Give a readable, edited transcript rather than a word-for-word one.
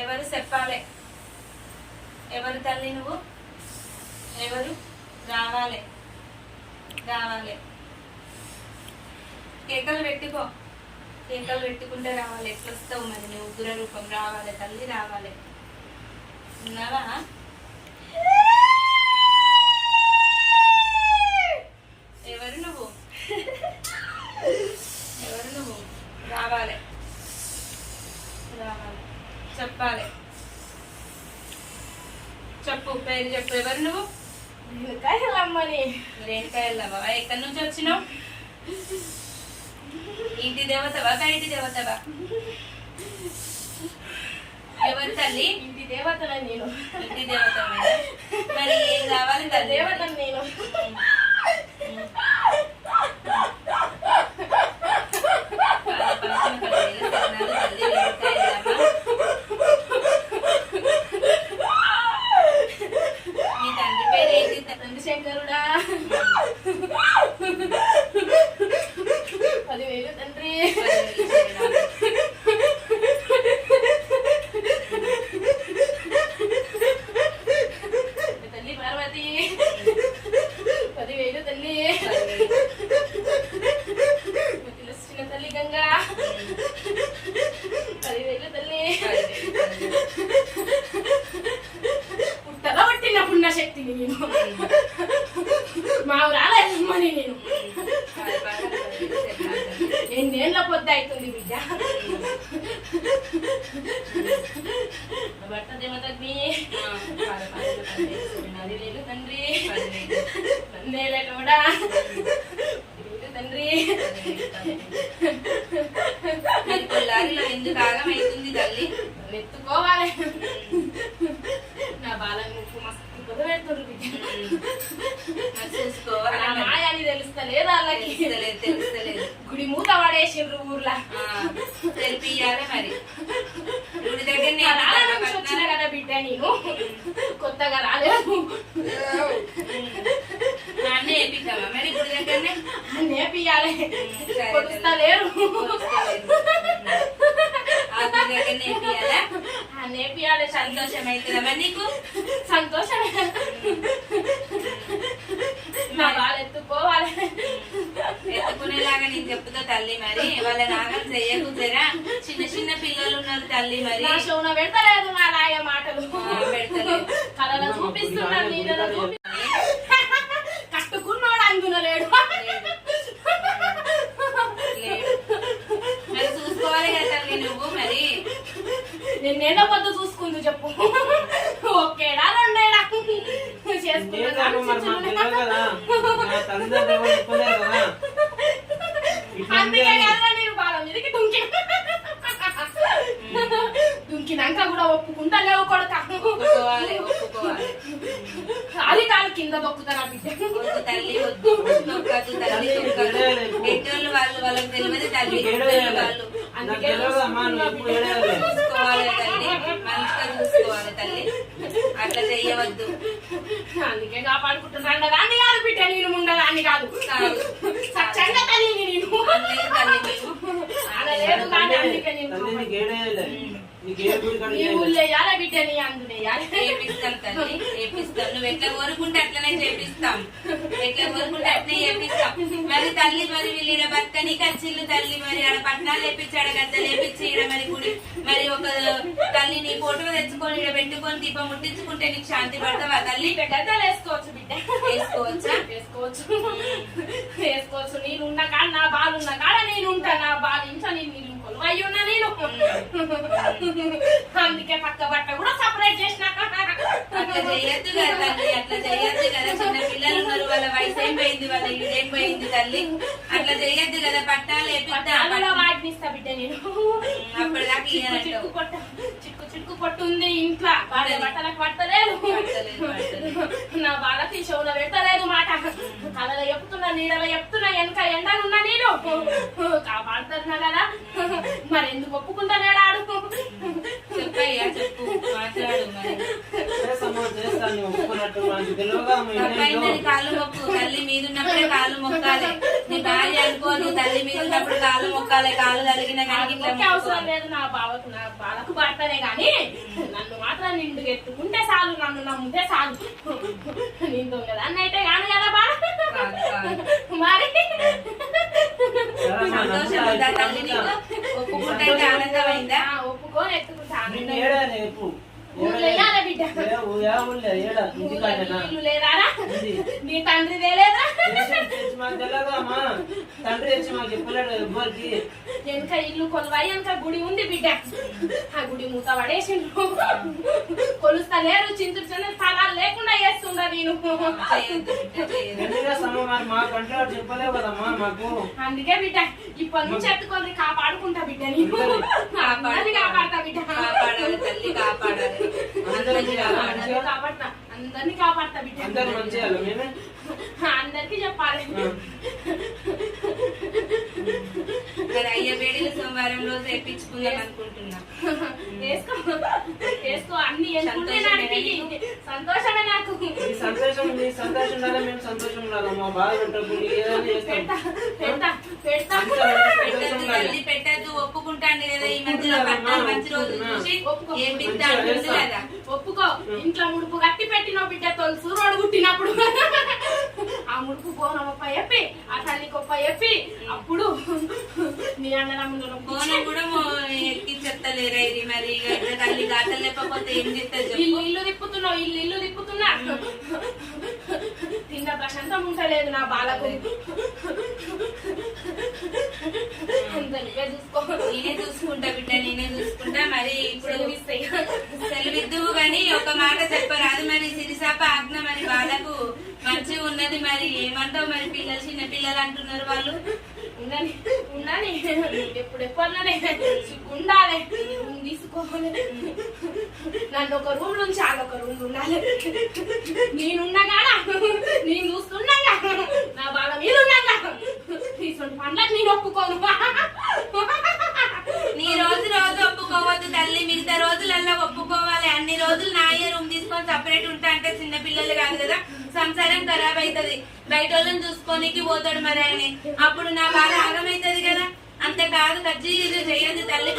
ఎవరు చెప్పాలి? ఎవరు తల్లి నువ్వు? ఎవరు? రావాలి రావాలి. కేకలు పెట్టుకో, కేకలు పెట్టుకుంటే రావాలి. ఎట్లా వస్తావు మరి నువ్వు? ఉగ్ర రూపం రావాలి తల్లి, రావాలి. ఉన్నావా? ఎవరు నువ్వు? ఎవరు నువ్వు? రావాలి రావాలి. చెప్పాలి. చెప్పు, పేరు చెప్పు. ఎవరు నువ్వు? రేణుకాయలమ్మని. రేణుకాయలమ్మ. ఎక్కడి నుంచి వచ్చినావు? ఇంటి దేవతవా బయటి దేవతవా? ఎవరు తల్లి? ఇంటి దేవతల నేను. ఇంటి దేవత. మరి ఏం కావాలి తల్లి? దేవతను నేను. నీ తండ్రి పేరు ఏంటి? తండ్రి శంకరుడా. 10,000 తండ్రి. తల్లి పార్వతి. 10,000 తల్లి. చిన్న తల్లి గంగా. 10,000 తల్లి. పుట్టలో పట్టిన పుణ్యశక్తిని నేను. మా రాలేదమ్మని నేను. ఎన్నేళ్ళ పొద్దు అవుతుంది బిడ్డ. భర్త దేవతగ్ని. 10,000 తండ్రి. నన్నేళ్ళ కూడా 10,000 తండ్రి. లారీలో ఎందుకు ఆగం అవుతుంది తల్లి? ఎత్తుకోవాలి. నా బాలను మస్తు పెడుతుంది బిడ్డ. చూసుకోవాలి. మాయ అని తెలుస్తలేదు వాళ్ళకి. తెలుస్తలేదు. గుడి మూత పడేసిండ్రు ఊర్లో. తెలిపియాలి మరి. గుడి దగ్గర వచ్చిన కదా బిడ్డ నేను. కొత్తగా రాలేదు. నాన్నే వేపిద్దామా మరి గుడి దగ్గరనే? నేపియాలి. కొలుస్తా లేరు. నేపియాలి. సంతోషం అవుతుందమ్మా నీకు? సంతోషమే. నా బాగా ఎత్తుకోవాలి. ఎత్తుకునేలాగా నేను చెప్తా తల్లి. మరి వాళ్ళ నాగం చెయ్యకురా. చిన్న చిన్న పిల్లలు ఉన్నారు తల్లి. మరి శౌన పెడతలేదు మా నాయ మాటలు. పెడతలేదు. కళలో చూపిస్తున్నాడు, నీళ్ళలో చూపి. కట్టుకున్నాడు అందునలేడు. మరి చూసుకోవాలి కదా తల్లి నువ్వు. మరి నిన్నేదో పొద్దు చూసుకుంది చెప్పు. ఒకేడా రెండేడా అందుకే కదా నేను బాల మీదకి దుంకినాక కూడా ఒప్పుకుంటా లేవు కొడక. అది కాదు కింద దొక్కుతారా బిడ్డ. తల్లి వద్దు, నొక్కదు తల్లి. ఎట్టోళ్ళు వాళ్ళు వాళ్ళకి తెలియదు తల్లి. వాళ్ళు అందుకే చూసుకోవాలి తల్లి. మంచిగా చూసుకోవాలి తల్లి. అట్లా చెయ్యవద్దు. అందుకే కాపాడుకుంటున్నాను కదా. అన్ని కాదు బిడ్డ, నేను ఉండదాన్ని కాదు. సత్యంగా తల్లి నేను. అలా లేదు కానీ అందుకే నేను ఊళ్ళేయాలి బిడ్డని. అందునేయాలి. చేపిస్తాం తల్లి, చేపిస్తాం. నువ్వు ఎట్లా కోరుకుంటే అట్లనే చేపిస్తాం. ఎట్లా కోరుకుంటే అట్లనే చేపిస్తాం. మరి తల్లి మరి వీళ్ళు ఈడ బతకని కచ్చిళ్ళు తల్లి. మరి ఆడ పట్టణాలు లేపించి ఆడ గద్దలు లేపించి ఈడ మరి గుడి మరి ఒక తల్లి నీ ఫోటో తెచ్చుకొని ఈడ పెట్టుకొని దీపం ముట్టించుకుంటే నీకు శాంతి పడతావా తల్లి? గద్దలు వేసుకోవచ్చు బిడ్డ. వేసుకోవచ్చా? వేసుకోవచ్చు, వేసుకోవచ్చు. నేనున్న కాడ నా బాలున్న కాడ నేను ఉంటా. నా బాలు ఇంట్లో నేను నీళ్ళు అయ్యున్నా నేను. అందుకే పక్క బట్ట కూడా సపరేట్ చేసిన. అట్లా చెయ్యొద్దు కదా తల్లి. అట్లా చెయ్యొద్దు కదా. చిన్న పిల్లలు ఉన్నారు, వాళ్ళ వయసు ఏం పోయింది, వాళ్ళ ఇదేం పోయింది తల్లి. అట్లా చెయ్యొద్దు కదా. పట్టాలు వాటినిస్తా బిడ్డ నేను. అప్పటిదాకా చిక్కు చిక్కు పట్టుంది ఇంట్లో. వాళ్ళ బట్టలకు పట్టలేదు. నా బాలకి చెవులో పెట్టలేదు మాట. కళలో చెప్తున్నా, నీడలో చెప్తున్నా, వెనక ఎండనున్నా నేను. కాపాడుతున్నా కదా. మరి ఎందుకు ఒప్పుకుంటాడు ఆడు? చెప్పయ్యా, చెప్పు, మాట్లాడు. మరి కాళ్ళు మొక్కు. తల్లి మీద ఉన్నప్పుడే కాళ్ళు మొక్కాలి. నీ భార్య అనుకో, నువ్వు తల్లి మీద ఉన్నప్పుడు కాళ్ళు మొక్కాలి. కాళ్ళు తలిగిన అవసరం లేదు. నా బావకు నా బాలకు పడతానే గాని నిండుగా ఎత్తుకుంటే చాలు, నన్ను నమ్ముతే చాలు. నేను దొంగదాన్ని అయితే కాను కదా బాల. మరి సంతోషం ఉందా తల్లి నీకు? ఒప్పుకుంటే ఆనందమైందా? ఒప్పుకొని ఎత్తుకుంటాను. ఊళ్ళో వేయాలి బిడ్డ. ఇల్లు లేదారా? నీ తండ్రి తేలేదా? తండ్రి వచ్చి మాకు చెప్పలేడు ఎవ్వరికి. వెనక ఇల్లు కొలువై వెనక గుడి ఉంది బిడ్డ. ఆ గుడి మూత పడేసిండ్రు. కొలుస్తా లేరు, చింతు చిన్న స్థలాలు లేకుండా చేస్తుండ నేను. మా కంట్లో చెప్పలేవు కదమ్మా మాకు. అందుకే బిడ్డ ఇప్పటి నుంచి ఎత్తుకొని కాపాడుకుంటా బిడ్డ. నీకు కాపాడతా బిడ్డ. కాపాడాలి తల్లి, కాపాడాలి. కాపాడతా, అందరినీ కాపాడతా బిడ్డ. అందరికి చెప్పాలి. మరి అయ్య వేడిలు సోమవారం రోజు వేయించుకుందాం అనుకుంటున్నా. వేసుకో వేసుకో, అన్ని సంతోషమే నాకు. సంతోషం ఉండాలి, మేము సంతోషం ఉండాలమ్మా. బాధ పెడతా పెట్టద్దు తల్లి, పెట్టద్దు. ఒప్పుకుంటాండి కదా ఈ మధ్యలో పట్టాలి, మంచి రోజు చూసి ఏపిద్దా అంటుంది కదా. ఒప్పుకో. ఇంట్లో ముడుపు గట్టి పెట్టిన బిడ్డ తొలుసు రోడ్డు పుట్టినప్పుడు ఆ ముడుపు బోనమ్మ చెప్పి, ఆ తల్లి గొప్ప చెప్పి, అప్పుడు నీ అన్నదమ్ములను బోనం కూడా ఎక్కించెత్తలేరా ఇది. మరి తల్లి గాతలు లేకపోతే ఏం చేస్తారు? ఇల్లు తిప్పుతున్నావు, ఇల్లు తిప్పుతున్నా. తిన్న ప్రశాంతం ఉంటలేదు నా బాలకు. చూసుకో. నేనే చూసుకుంటా బిడ్డ, నేనే చూసుకుంటా. మరి ఇప్పుడు సెలవిద్దువు గాని ఒక మాట చెప్పరాదు. మరి సిరిసాప ఆజ్ఞ మరి వాళ్ళకు మంచిగా ఉన్నది. మరి ఏమంటావు? మరి పిల్లలు చిన్న పిల్లలు అంటున్నారు వాళ్ళు. ఉండని ఉండని ఎప్పుడెప్పుడనే ఉండాలి, తీసుకోవాలి. నన్ను ఒక రూమ్ నుంచి ఒక రూమ్ ఉండాలి. నేనున్నాగా, నేను చూస్తున్నాగా, నా బాధ మీరున్నాగా. తీసుకుని పండ్లకు నేను ఒప్పుకోను. నీ రోజు ఒప్పుకోవద్దు తల్లి, మిగతా రోజులల్లా ఒప్పుకోవాలి. అన్ని రోజులు నాయే రూమ్ తీసుకొని సపరేట్ ఉంటా అంటే చిన్న పిల్లలు కాదు కదా, సంసారం ఖరాబ్ అవుతుంది. బయట వాళ్ళని చూసుకోనికి పోతాడు మరి ఆయన, అప్పుడు నా బాధ ఆగమైతుంది కదా. అంతే కాదు, కజ్జీ చేయదు తల్లి.